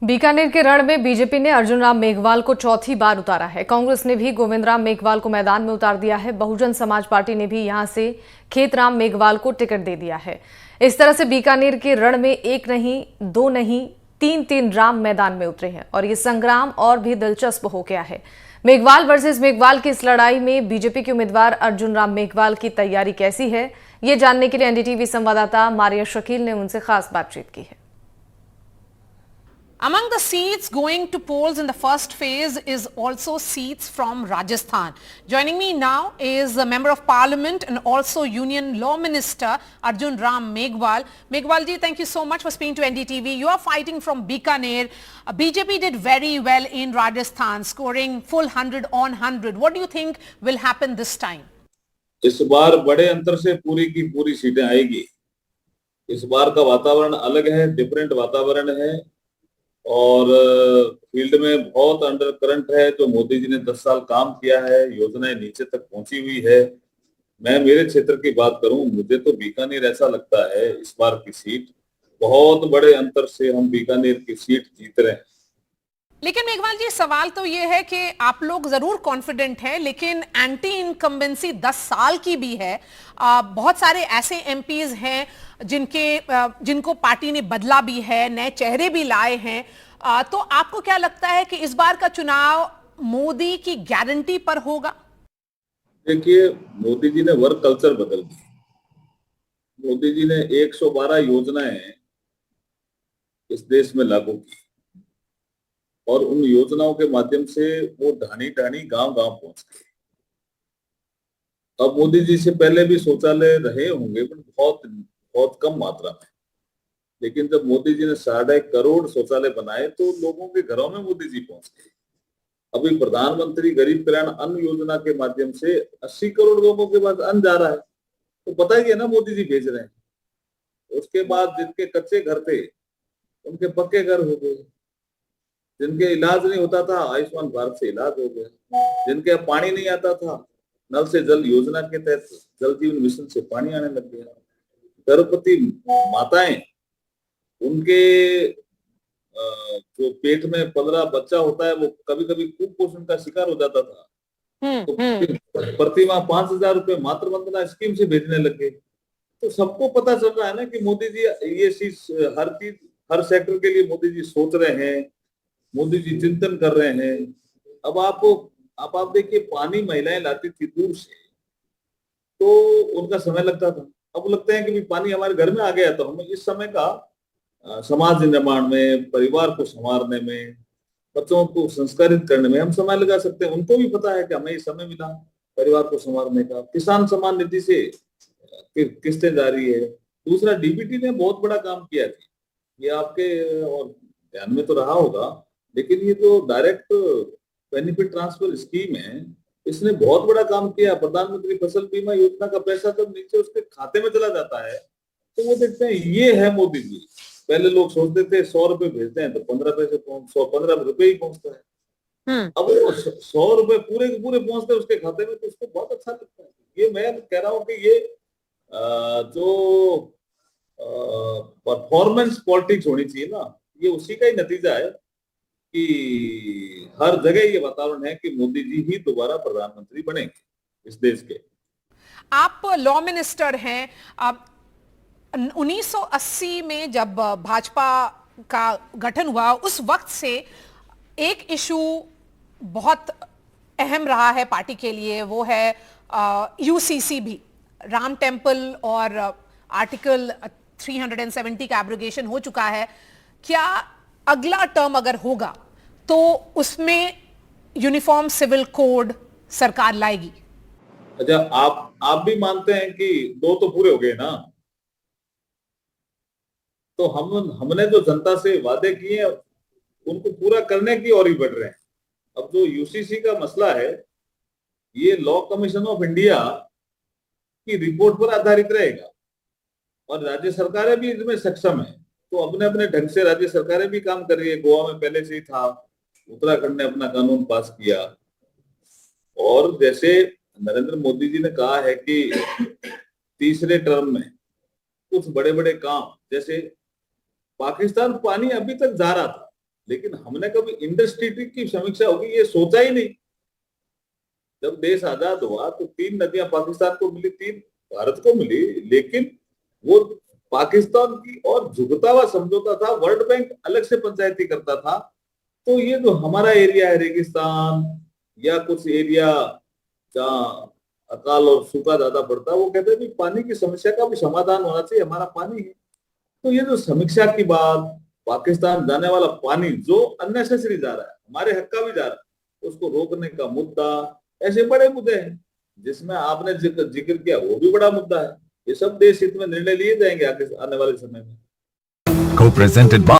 बीकानेर के रण में बीजेपी ने अर्जुन राम मेघवाल को चौथी बार उतारा है। कांग्रेस ने भी गोविंद राम मेघवाल को मैदान में उतार दिया है। बहुजन समाज पार्टी ने भी यहां से खेतराम मेघवाल को टिकट दे दिया है। इस तरह से बीकानेर के रण में एक नहीं, दो नहीं, तीन राम मैदान में उतरे हैं और ये संग्राम और भी दिलचस्प हो गया है। मेघवाल वर्सेस मेघवाल की इस लड़ाई में बीजेपी के उम्मीदवार अर्जुन राम मेघवाल की तैयारी कैसी है, ये जानने के लिए एनडीटीवी संवाददाता मारिया शकील ने उनसे खास बातचीत की है। Among the seats going to polls in the first phase is also seats from Rajasthan. Joining me now is a Member of Parliament and also Union Law Minister Arjun Ram Meghwal. Meghwal ji, thank you so much for speaking to NDTV. You are fighting from Bikaner. BJP did very well in Rajasthan, scoring full 100 on 100. What do you think will happen this time? इस बार बड़े अंतर से पूरी की पूरी सीटें आएगी। इस बार का वातावरण अलग है, डिफरेंट वातावरण है और फील्ड में बहुत अंडर करंट है। जो मोदी जी ने 10 साल काम किया है, योजनाएं नीचे तक पहुंची हुई है। मैं मेरे क्षेत्र की बात करूं, मुझे तो बीकानेर ऐसा लगता है इस बार की सीट बहुत बड़े अंतर से हम बीकानेर की सीट जीत रहे हैं। लेकिन मेघवाल जी, सवाल तो ये है कि आप लोग जरूर कॉन्फिडेंट हैं, लेकिन एंटी इनकम्बेंसी 10 साल की भी है। बहुत सारे ऐसे एमपीज हैं जिनको पार्टी ने बदला भी है, नए चेहरे भी लाए हैं। तो आपको क्या लगता है कि इस बार का चुनाव मोदी की गारंटी पर होगा? देखिए, मोदी जी ने वर्क कल्चर बदल दी। मोदी जी ने 112 योजनाएं इस देश में लागू की और उन योजनाओं के माध्यम से वो ढाणी गांव-गांव पहुंच गए। अब मोदी जी से पहले भी शौचालय रहे होंगे, पर बहुत कम मात्रा में। लेकिन जब मोदी जी ने 1.5 करोड़ शौचालय बनाए तो लोगों के घरों में मोदी जी पहुंच गए। अभी प्रधानमंत्री गरीब कल्याण अन्न योजना के माध्यम से 80 करोड़ लोगों के पास अन्न जा रहा है, तो पता ही है ना मोदी जी भेज रहे हैं। उसके बाद जिनके कच्चे घर थे उनके पक्के घर हो गए, जिनके इलाज नहीं होता था आयुष्मान भारत से इलाज हो गया, जिनके पानी नहीं आता था नल से जल योजना के तहत जल जीवन मिशन से पानी आने लग गया। गर्भवती माताएं, उनके जो पेट में 15 बच्चा होता है वो कभी कभी कुपोषण का शिकार हो जाता था, तो प्रतिमाह 5,000 रुपए मातृ वंदना स्कीम से भेजने लग गए। तो सबको पता चल रहा है ना कि मोदी जी ये चीज हर सेक्टर के लिए मोदी जी सोच रहे हैं, मोदी जी चिंतन कर रहे हैं। अब आप देखिए, पानी महिलाएं लाती थी दूर से तो उनका समय लगता था। अब लगता है कि पानी हमारे घर में आ गया, तो हमें इस समय का समाज निर्माण में, परिवार को संवारने में, बच्चों को संस्कारित करने में हम समय लगा सकते हैं। उनको भी पता है कि हमें ये समय मिला परिवार को संवारने का। किसान सम्मान निधि से किस्तें जारी है। दूसरा, डीबीटी ने बहुत बड़ा काम किया है, ये आपके और ध्यान में तो रहा होगा। लेकिन ये जो डायरेक्ट बेनिफिट ट्रांसफर स्कीम है, इसने बहुत बड़ा काम किया। प्रधानमंत्री फसल बीमा योजना का पैसा जब नीचे उसके खाते में चला जाता है तो वो देखते हैं ये है मोदी जी। पहले लोग सोचते थे 100 रुपए भेजते हैं तो 15 पैसे 115 रुपए ही पहुंचता है। अब वो 100 रुपए पूरे के पूरे पहुंचते हैं उसके खाते में, तो उसको बहुत अच्छा लगता है। ये मैं कह रहा हूँ कि ये जो परफॉर्मेंस पॉलिटिक्स होनी चाहिए ना, ये उसी का ही नतीजा है कि हर जगह ये वातावरण है कि मोदी जी ही दोबारा प्रधानमंत्री बनेंगे इस देश के। आप लॉ मिनिस्टर हैं। 1980 में जब भाजपा का गठन हुआ, उस वक्त से एक इशू बहुत अहम रहा है पार्टी के लिए, वो है यूसीसी भी। राम टेम्पल और आर्टिकल 370 का एब्रोगेशन हो चुका है। क्या अगला टर्म अगर होगा तो उसमें यूनिफॉर्म सिविल कोड सरकार लाएगी? अच्छा, आप भी मानते हैं कि 2 तो पूरे हो गए ना? तो हमने जो जनता से वादे किए उनको पूरा करने की ओर ही बढ़ रहे हैं। अब जो यूसीसी का मसला है, ये लॉ कमीशन ऑफ इंडिया की रिपोर्ट पर आधारित रहेगा और राज्य सरकारें भी इसमें सक्षम है। तो अपने अपने ढंग से राज्य सरकारें भी काम कर रही है। गोवा में पहले से ही था, उत्तराखंड ने अपना कानून पास किया। और जैसे नरेंद्र मोदी जी ने कहा है कि तीसरे टर्म में कुछ बड़े बड़े काम, जैसे पाकिस्तान पानी अभी तक जा रहा था, लेकिन हमने कभी इंडस्ट्री की समीक्षा होगी ये सोचा ही नहीं। जब देश आजाद हुआ तो 3 नदियां पाकिस्तान को मिली, 3 भारत को मिली, लेकिन वो पाकिस्तान की और झुकता हुआ समझौता था। वर्ल्ड बैंक अलग से पंचायती करता था। तो ये जो हमारा एरिया है रेगिस्तान या कुछ एरिया जहाँ अकाल और सूखा ज्यादा पड़ता है, वो कहते हैं पानी की समस्या का भी समाधान होना चाहिए, हमारा पानी है। तो ये जो समीक्षा की बात, पाकिस्तान जाने वाला पानी जो अननेसेसरी जा रहा है, हमारे हक का भी जा रहा है, उसको रोकने का मुद्दा, ऐसे बड़े मुद्दे हैं। जिसमें आपने जिक्र किया वो भी बड़ा मुद्दा है। ये सब देश हित में निर्णय लिए जाएंगे आने वाले समय में। Co-presented by